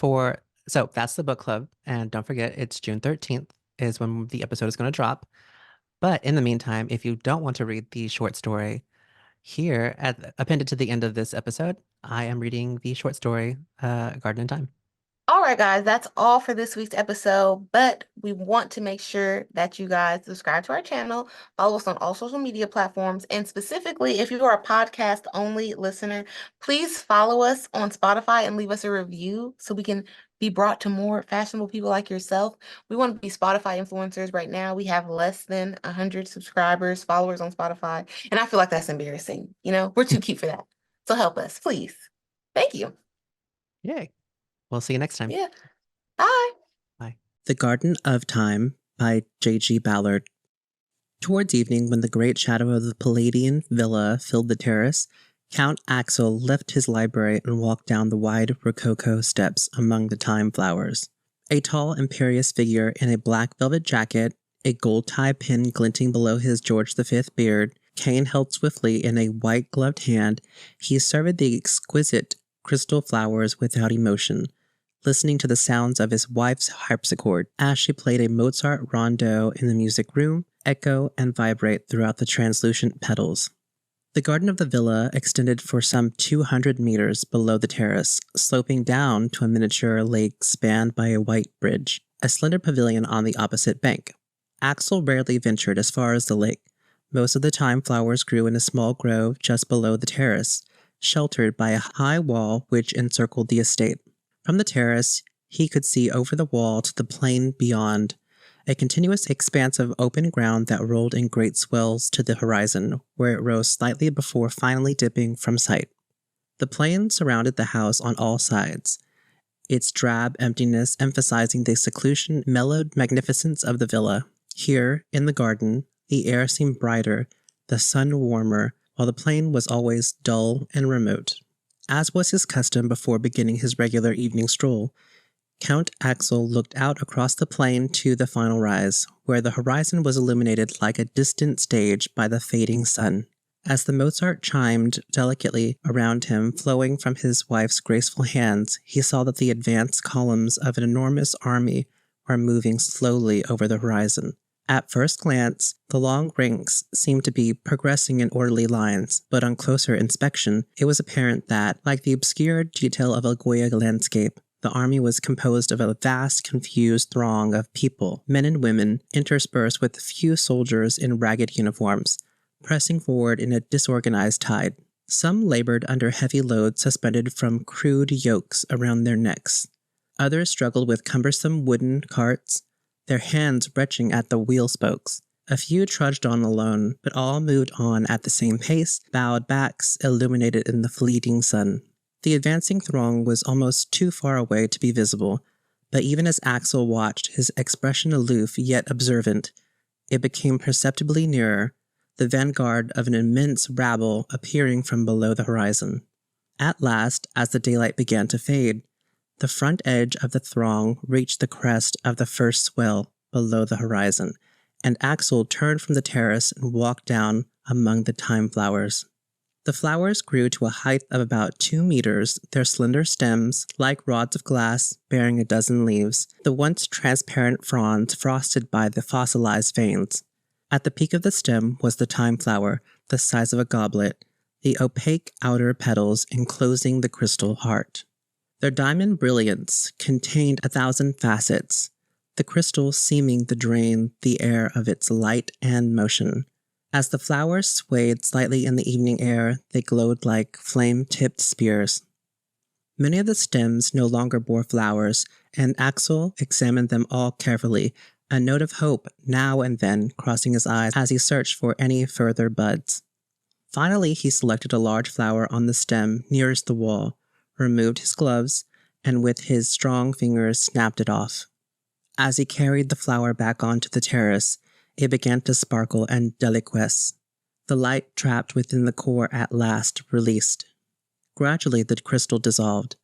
that's the book club. And don't forget, it's June 13th is when the episode is going to drop. But in the meantime, if you don't want to read the short story, here appended to the end of this episode, I am reading the short story, Garden in Time. All right, guys, that's all for this week's episode, but we want to make sure that you guys subscribe to our channel, follow us on all social media platforms, and specifically, if you are a podcast-only listener, please follow us on Spotify and leave us a review so we can be brought to more fashionable people like yourself. We want to be Spotify influencers right now. We have less than 100 subscribers, followers on Spotify, and I feel like that's embarrassing. We're too cute for that. So help us, please. Thank you. Yay. We'll see you next time. Yeah. Bye. Bye. The Garden of Time by J.G. Ballard. Towards evening, when the great shadow of the Palladian villa filled the terrace, Count Axel left his library and walked down the wide rococo steps among the thyme flowers. A tall, imperious figure in a black velvet jacket, a gold tie pin glinting below his George V beard, cane held swiftly in a white-gloved hand, he surveyed the exquisite crystal flowers without emotion, listening to the sounds of his wife's harpsichord as she played a Mozart rondo in the music room, echo and vibrate throughout the translucent petals. The garden of the villa extended for some 200 meters below the terrace, sloping down to a miniature lake spanned by a white bridge, a slender pavilion on the opposite bank. Axel rarely ventured as far as the lake. Most of the time flowers grew in a small grove just below the terrace, sheltered by a high wall which encircled the estate. From the terrace, he could see over the wall to the plain beyond, a continuous expanse of open ground that rolled in great swells to the horizon, where it rose slightly before finally dipping from sight. The plain surrounded the house on all sides, its drab emptiness emphasizing the seclusion, mellowed magnificence of the villa. Here, in the garden, the air seemed brighter, the sun warmer, while the plain was always dull and remote. As was his custom before beginning his regular evening stroll, Count Axel looked out across the plain to the final rise, where the horizon was illuminated like a distant stage by the fading sun. As the Mozart chimed delicately around him, flowing from his wife's graceful hands, he saw that the advanced columns of an enormous army were moving slowly over the horizon. At first glance, the long ranks seemed to be progressing in orderly lines, but on closer inspection, it was apparent that, like the obscured detail of a Goya landscape, the army was composed of a vast, confused throng of people, men and women, interspersed with a few soldiers in ragged uniforms, pressing forward in a disorganized tide. Some labored under heavy loads suspended from crude yokes around their necks. Others struggled with cumbersome wooden carts, their hands retching at the wheel spokes. A few trudged on alone, but all moved on at the same pace, bowed backs illuminated in the fleeting sun. The advancing throng was almost too far away to be visible, but even as Axel watched, his expression aloof yet observant, it became perceptibly nearer, the vanguard of an immense rabble appearing from below the horizon. At last, as the daylight began to fade, the front edge of the throng reached the crest of the first swell below the horizon, and Axel turned from the terrace and walked down among the thyme flowers. The flowers grew to a height of about 2 meters, their slender stems, like rods of glass, bearing a dozen leaves, the once transparent fronds frosted by the fossilized veins. At the peak of the stem was the thyme flower, the size of a goblet, the opaque outer petals enclosing the crystal heart. Their diamond brilliance contained 1,000 facets, the crystal seeming to drain the air of its light and motion. As the flowers swayed slightly in the evening air, they glowed like flame-tipped spears. Many of the stems no longer bore flowers, and Axel examined them all carefully a note of hope now and then crossing his eyes as he searched for any further buds. Finally, he selected a large flower on the stem nearest the wall, removed his gloves, and with his strong fingers snapped it off. As he carried the flower back onto the terrace, it began to sparkle and deliquesce. The light trapped within the core at last released. Gradually, the crystal dissolved,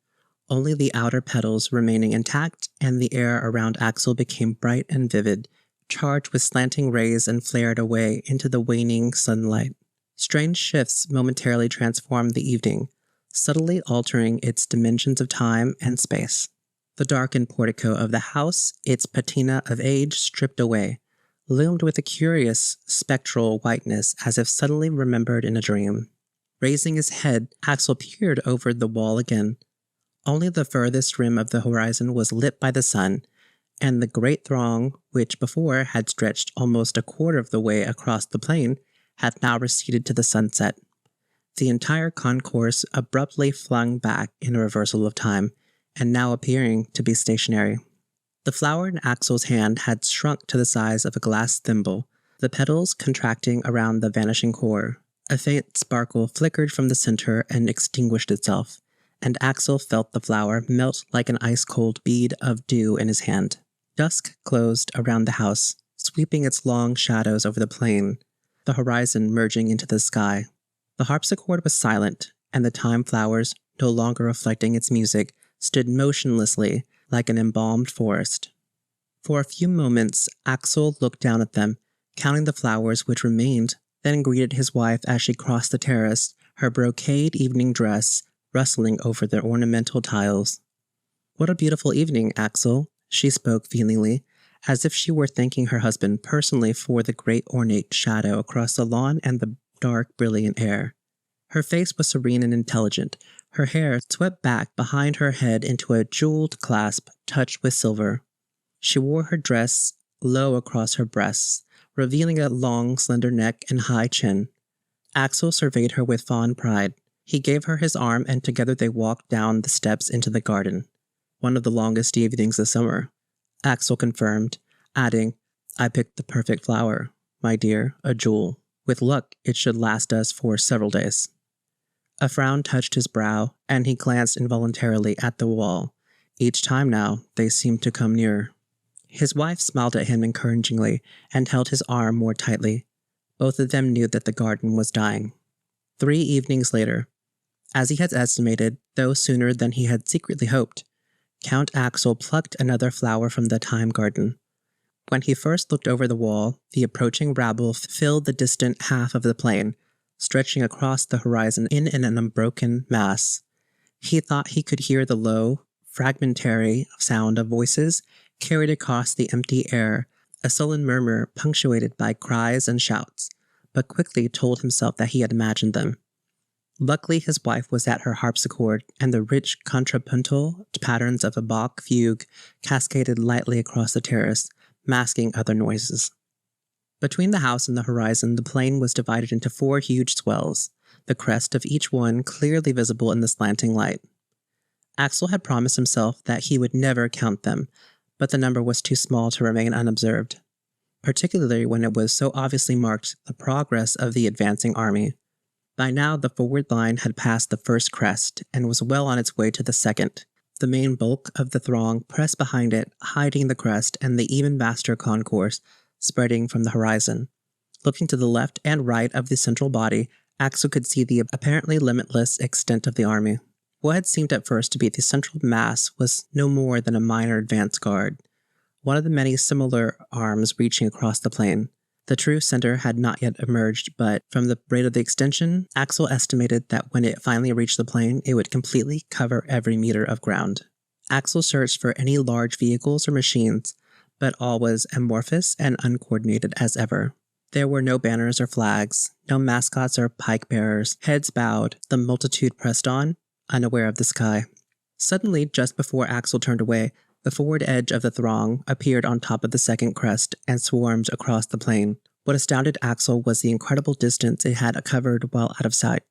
only the outer petals remaining intact, and the air around Axel became bright and vivid, charged with slanting rays and flared away into the waning sunlight. Strange shifts momentarily transformed the evening, subtly altering its dimensions of time and space. The darkened portico of the house, its patina of age stripped away, loomed with a curious, spectral whiteness as if suddenly remembered in a dream. Raising his head, Axel peered over the wall again. Only the furthest rim of the horizon was lit by the sun, and the great throng, which before had stretched almost a quarter of the way across the plain, had now receded to the sunset. The entire concourse abruptly flung back in a reversal of time, and now appearing to be stationary. The flower in Axel's hand had shrunk to the size of a glass thimble, the petals contracting around the vanishing core. A faint sparkle flickered from the center and extinguished itself, and Axel felt the flower melt like an ice-cold bead of dew in his hand. Dusk closed around the house, sweeping its long shadows over the plain, the horizon merging into the sky. The harpsichord was silent, and the time flowers, no longer reflecting its music, stood motionlessly like an embalmed forest. For a few moments, Axel looked down at them, counting the flowers which remained, then greeted his wife as she crossed the terrace, her brocade evening dress rustling over the ornamental tiles. "What a beautiful evening, Axel," she spoke feelingly, as if she were thanking her husband personally for the great ornate shadow across the lawn and the dark, brilliant air. Her face was serene and intelligent, her hair swept back behind her head into a jeweled clasp touched with silver. She wore her dress low across her breasts, revealing a long, slender neck and high chin. Axel surveyed her with fond pride. He gave her his arm, and together they walked down the steps into the garden. "One of the longest evenings this summer," Axel confirmed, adding, "I picked the perfect flower, my dear, a jewel. With luck, it should last us for several days." A frown touched his brow, and he glanced involuntarily at the wall. Each time now, they seemed to come nearer. His wife smiled at him encouragingly and held his arm more tightly. Both of them knew that the garden was dying. 3 evenings later, as he had estimated, though sooner than he had secretly hoped, Count Axel plucked another flower from the thyme garden. When he first looked over the wall, the approaching rabble filled the distant half of the plain, stretching across the horizon in an unbroken mass. He thought he could hear the low, fragmentary sound of voices carried across the empty air, a sullen murmur punctuated by cries and shouts, but quickly told himself that he had imagined them. Luckily, his wife was at her harpsichord, and the rich contrapuntal patterns of a Bach fugue cascaded lightly across the terrace, masking other noises. Between the house and the horizon, the plain was divided into 4 huge swells, the crest of each one clearly visible in the slanting light. Axel had promised himself that he would never count them, but the number was too small to remain unobserved, particularly when it was so obviously marked the progress of the advancing army. By now, the forward line had passed the first crest and was well on its way to the second. The main bulk of the throng pressed behind it, hiding the crest and the even vaster concourse spreading from the horizon. Looking to the left and right of the central body, Axel could see the apparently limitless extent of the army. What had seemed at first to be the central mass was no more than a minor advance guard, one of the many similar arms reaching across the plain. The true center had not yet emerged, but from the rate of the extension, Axel estimated that when it finally reached the plain, it would completely cover every meter of ground. Axel searched for any large vehicles or machines, but all was amorphous and uncoordinated as ever. There were no banners or flags, no mascots or pike bearers. Heads bowed, the multitude pressed on, unaware of the sky. Suddenly, just before Axel turned away, the forward edge of the throng appeared on top of the second crest and swarmed across the plain. What astounded Axel was the incredible distance it had covered while out of sight.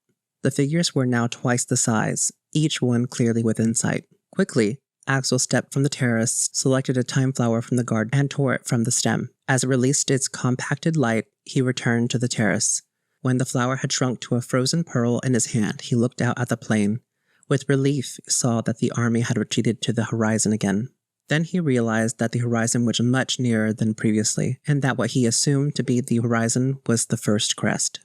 The figures were now twice the size, each one clearly within sight. Quickly, Axel stepped from the terrace, selected a thyme flower from the garden, and tore it from the stem. As it released its compacted light, he returned to the terrace. When the flower had shrunk to a frozen pearl in his hand, he looked out at the plain. With relief, he saw that the army had retreated to the horizon again. Then he realized that the horizon was much nearer than previously, and that what he assumed to be the horizon was the first crest.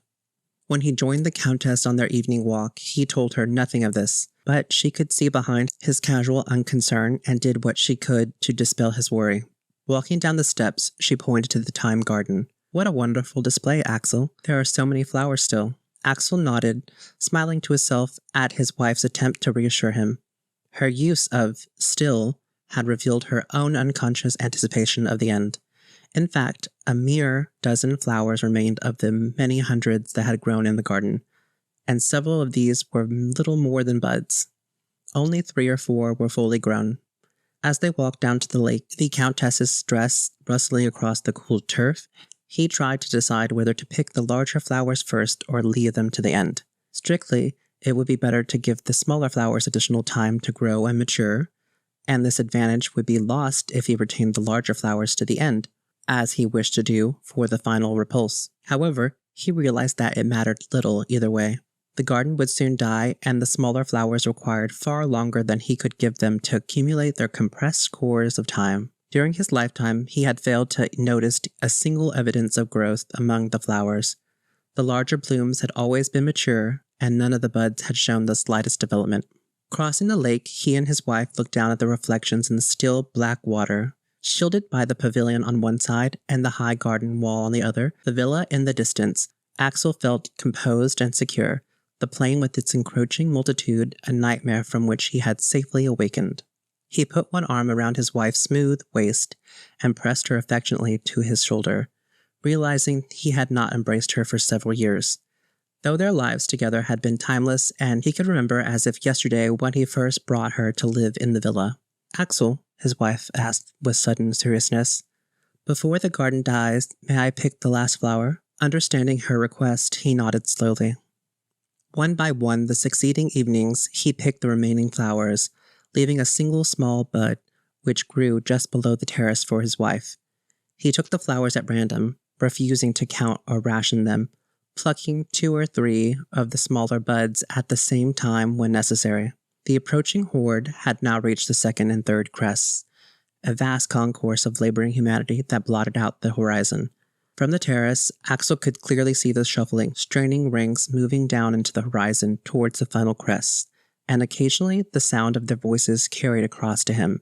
When he joined the Countess on their evening walk, he told her nothing of this, but she could see behind his casual unconcern and did what she could to dispel his worry. Walking down the steps, she pointed to the thyme garden. "What a wonderful display, Axel. There are so many flowers still." Axel nodded, smiling to himself at his wife's attempt to reassure him. Her use of "still" had revealed her own unconscious anticipation of the end. In fact, a mere dozen flowers remained of the many hundreds that had grown in the garden, and several of these were little more than buds. Only 3 or 4 were fully grown. As they walked down to the lake, the Countess's dress rustling across the cool turf, he tried to decide whether to pick the larger flowers first or leave them to the end. Strictly, it would be better to give the smaller flowers additional time to grow and mature, and this advantage would be lost if he retained the larger flowers to the end, as he wished to do for the final repulse. However, he realized that it mattered little either way. The garden would soon die, and the smaller flowers required far longer than he could give them to accumulate their compressed cores of time. During his lifetime, he had failed to notice a single evidence of growth among the flowers. The larger blooms had always been mature, and none of the buds had shown the slightest development. Crossing the lake, he and his wife looked down at the reflections in the still black water. Shielded by the pavilion on one side and the high garden wall on the other, the villa in the distance, Axel felt composed and secure, the plain with its encroaching multitude a nightmare from which he had safely awakened. He put one arm around his wife's smooth waist and pressed her affectionately to his shoulder, realizing he had not embraced her for several years. Though their lives together had been timeless, and he could remember as if yesterday when he first brought her to live in the villa. "Axel," his wife asked with sudden seriousness, "before the garden dies, may I pick the last flower?" Understanding her request, he nodded slowly. One by one, the succeeding evenings, he picked the remaining flowers, leaving a single small bud, which grew just below the terrace for his wife. He took the flowers at random, refusing to count or ration them, plucking 2 or 3 of the smaller buds at the same time when necessary. The approaching horde had now reached the second and third crests, a vast concourse of laboring humanity that blotted out the horizon. From the terrace, Axel could clearly see the shuffling, straining ranks moving down into the horizon towards the final crests, and occasionally the sound of their voices carried across to him,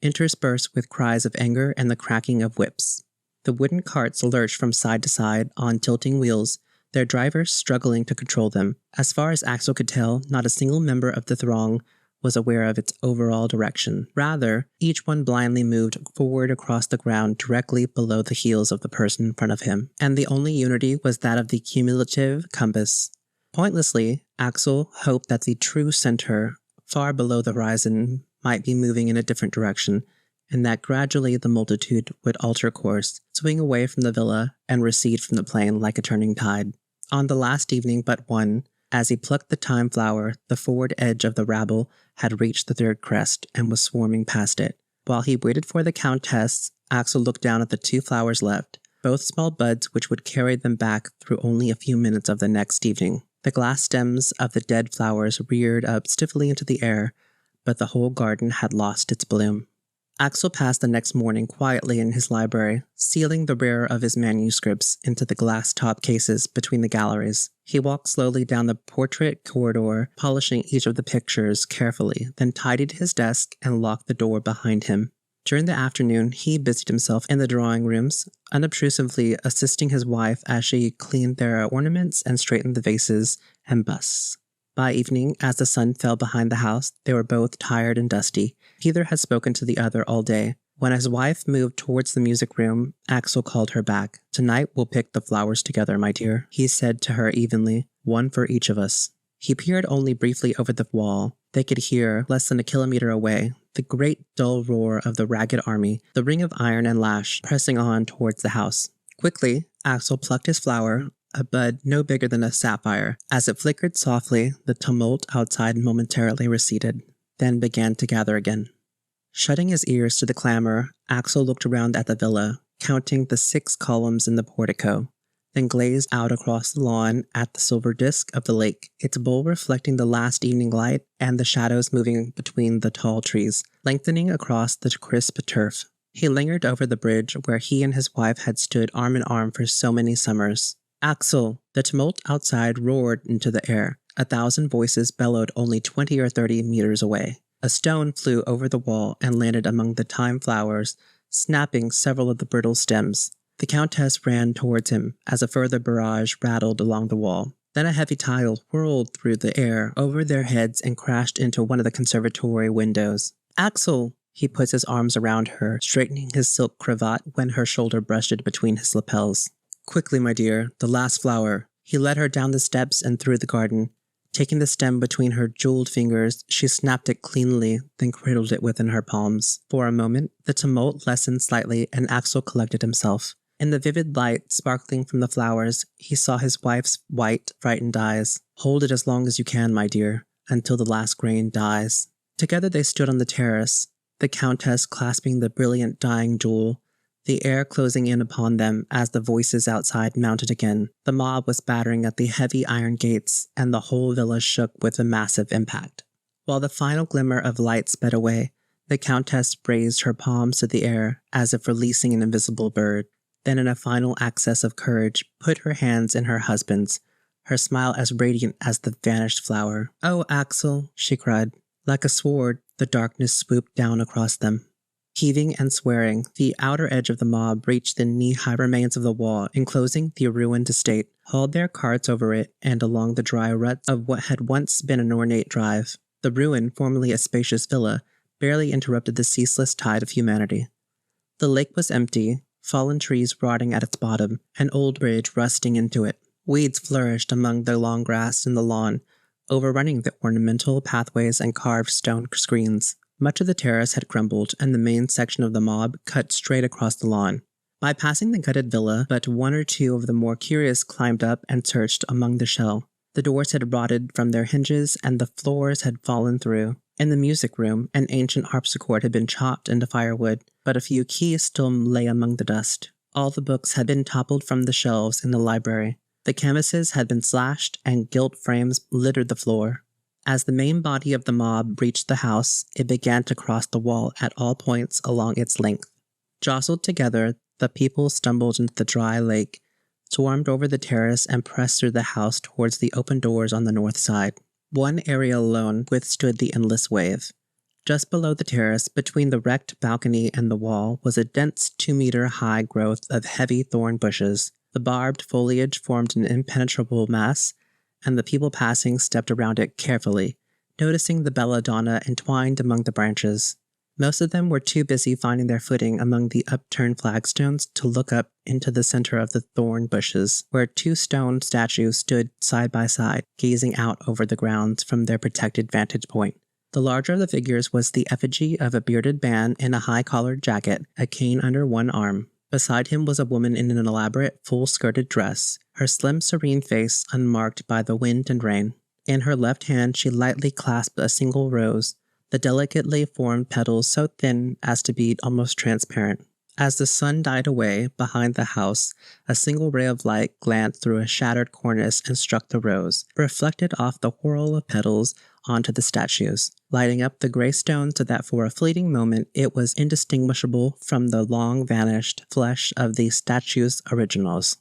interspersed with cries of anger and the cracking of whips. The wooden carts lurched from side to side on tilting wheels, their drivers struggling to control them. As far as Axel could tell, not a single member of the throng was aware of its overall direction. Rather, each one blindly moved forward across the ground directly below the heels of the person in front of him, and the only unity was that of the cumulative compass. Pointlessly, Axel hoped that the true center, far below the horizon, might be moving in a different direction, and that gradually the multitude would alter course, swing away from the villa, and recede from the plain like a turning tide. On the last evening but one, as he plucked the thyme flower, the forward edge of the rabble had reached the third crest and was swarming past it. While he waited for the Countess, Axel looked down at the 2 flowers left, both small buds which would carry them back through only a few minutes of the next evening. The glass stems of the dead flowers reared up stiffly into the air, but the whole garden had lost its bloom. Axel passed the next morning quietly in his library, sealing the rarer of his manuscripts into the glass-top cases between the galleries. He walked slowly down the portrait corridor, polishing each of the pictures carefully, then tidied his desk and locked the door behind him. During the afternoon, he busied himself in the drawing rooms, unobtrusively assisting his wife as she cleaned their ornaments and straightened the vases and busts. By evening, as the sun fell behind the house, they were both tired and dusty. Neither had spoken to the other all day. When his wife moved towards the music room, Axel called her back. "Tonight we'll pick the flowers together, my dear," he said to her evenly, "one for each of us." He peered only briefly over the wall. They could hear, less than a kilometer away, the great dull roar of the ragged army, the ring of iron and lash, pressing on towards the house. Quickly, Axel plucked his flower, a bud no bigger than a sapphire. As it flickered softly, the tumult outside momentarily receded, then began to gather again. Shutting his ears to the clamor, Axel looked around at the villa, counting the 6 columns in the portico, then glazed out across the lawn at the silver disk of the lake, its bowl reflecting the last evening light and the shadows moving between the tall trees, lengthening across the crisp turf. He lingered over the bridge where he and his wife had stood arm in arm for so many summers. Axel! The tumult outside roared into the air. 1,000 voices bellowed only 20 or 30 meters away. A stone flew over the wall and landed among the thyme flowers, snapping several of the brittle stems. The Countess ran towards him as a further barrage rattled along the wall. Then a heavy tile whirled through the air over their heads and crashed into one of the conservatory windows. Axel! He puts his arms around her, straightening his silk cravat when her shoulder brushed it between his lapels. Quickly, my dear, the last flower. He led her down the steps and through the garden. Taking the stem between her jeweled fingers, she snapped it cleanly, then cradled it within her palms. For a moment, the tumult lessened slightly and Axel collected himself. In the vivid light sparkling from the flowers, he saw his wife's white, frightened eyes. Hold it as long as you can, my dear, until the last grain dies. Together they stood on the terrace, the Countess clasping the brilliant dying jewel, the air closing in upon them as the voices outside mounted again. The mob was battering at the heavy iron gates, and the whole villa shook with a massive impact. While the final glimmer of light sped away, the Countess raised her palms to the air as if releasing an invisible bird. Then in a final access of courage, put her hands in her husband's, her smile as radiant as the vanished flower. "Oh, Axel," she cried. Like a sword, the darkness swooped down across them. Heaving and swearing, the outer edge of the mob reached the knee-high remains of the wall enclosing the ruined estate, hauled their carts over it and along the dry ruts of what had once been an ornate drive. The ruin, formerly a spacious villa, barely interrupted the ceaseless tide of humanity. The lake was empty, fallen trees rotting at its bottom, an old bridge rusting into it. Weeds flourished among the long grass in the lawn, overrunning the ornamental pathways and carved stone screens. Much of the terrace had crumbled, and the main section of the mob cut straight across the lawn. Bypassing the gutted villa, but 1 or 2 of the more curious climbed up and searched among the shell. The doors had rotted from their hinges, and the floors had fallen through. In the music room, an ancient harpsichord had been chopped into firewood, but a few keys still lay among the dust. All the books had been toppled from the shelves in the library. The canvases had been slashed, and gilt frames littered the floor. As the main body of the mob reached the house, it began to cross the wall at all points along its length. Jostled together, the people stumbled into the dry lake, swarmed over the terrace, and pressed through the house towards the open doors on the north side. One area alone withstood the endless wave. Just below the terrace, between the wrecked balcony and the wall, was a dense 2-meter-high growth of heavy thorn bushes. The barbed foliage formed an impenetrable mass, and the people passing stepped around it carefully, noticing the belladonna entwined among the branches. Most of them were too busy finding their footing among the upturned flagstones to look up into the center of the thorn bushes, where 2 stone statues stood side by side, gazing out over the grounds from their protected vantage point. The larger of the figures was the effigy of a bearded man in a high-collared jacket, a cane under one arm. Beside him was a woman in an elaborate, full-skirted dress, her slim, serene face unmarked by the wind and rain. In her left hand she lightly clasped a single rose, the delicately formed petals so thin as to be almost transparent. As the sun died away behind the house, a single ray of light glanced through a shattered cornice and struck the rose, reflected off the whirl of petals onto the statues, lighting up the gray stone so that for a fleeting moment it was indistinguishable from the long-vanished flesh of the statue's originals.